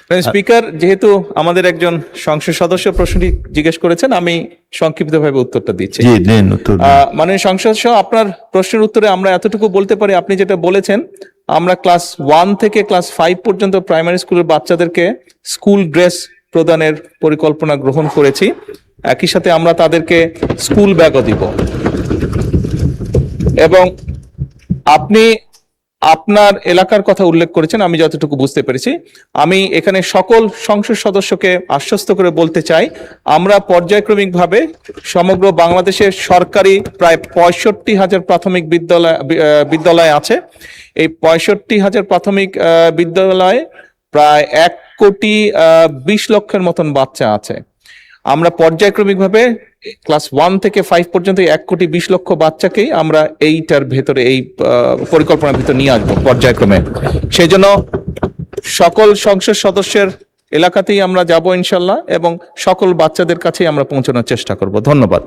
Speaker, যেহেতু আমাদের একজন সংসদ সদস্য প্রশ্নটি জিজ্ঞেস করেছেন, আমি সংক্ষিপ্তভাবে উত্তরটা দিচ্ছি। মাননীয় সংসদ সহ আপনার প্রশ্নের উত্তরে আমরা এতটুকু বলতে পারি, আপনি যেটা বলেছেন, আমরা ক্লাস 1 থেকে ক্লাস 5 পর্যন্ত প্রাইমারি স্কুলের বাচ্চাদেরকে স্কুল ড্রেস প্রদানের পরিকল্পনা গ্রহণ করেছি। একই সাথে আমরা তাদেরকে স্কুল ব্যাগও দিব। এবং আপনি আপনার এলাকার কথা উল্লেখ করেছেন, আমি যতটুকু বুঝতে পেরেছি। আমি এখানে সকল সংসদ সদস্যকে আশ্বস্ত করে বলতে চাই, আমরা পর্যায়ক্রমিকভাবে সমগ্র বাংলাদেশের সরকারি প্রায় 65,000 প্রাথমিক বিদ্যালয় আছে। এই 65,000 প্রাথমিক বিদ্যালয়ে প্রায় 1,20,00,000 মতন বাচ্চা আছে। আমরা পর্যায়ক্রমিকভাবে ক্লাস 1 থেকে 5 পর্যন্ত 1,20,00,000 বাচ্চাকেই আমরা এইটার ভেতরে, এই পরিকল্পনার ভিতরে নিয়ে আসবো পর্যায়ক্রমে। সেই জন্য সকল সংসদ সদস্যের এলাকাতেই আমরা যাব ইনশাল্লাহ, এবং সকল বাচ্চাদের কাছেই আমরা পৌঁছানোর চেষ্টা করব। ধন্যবাদ।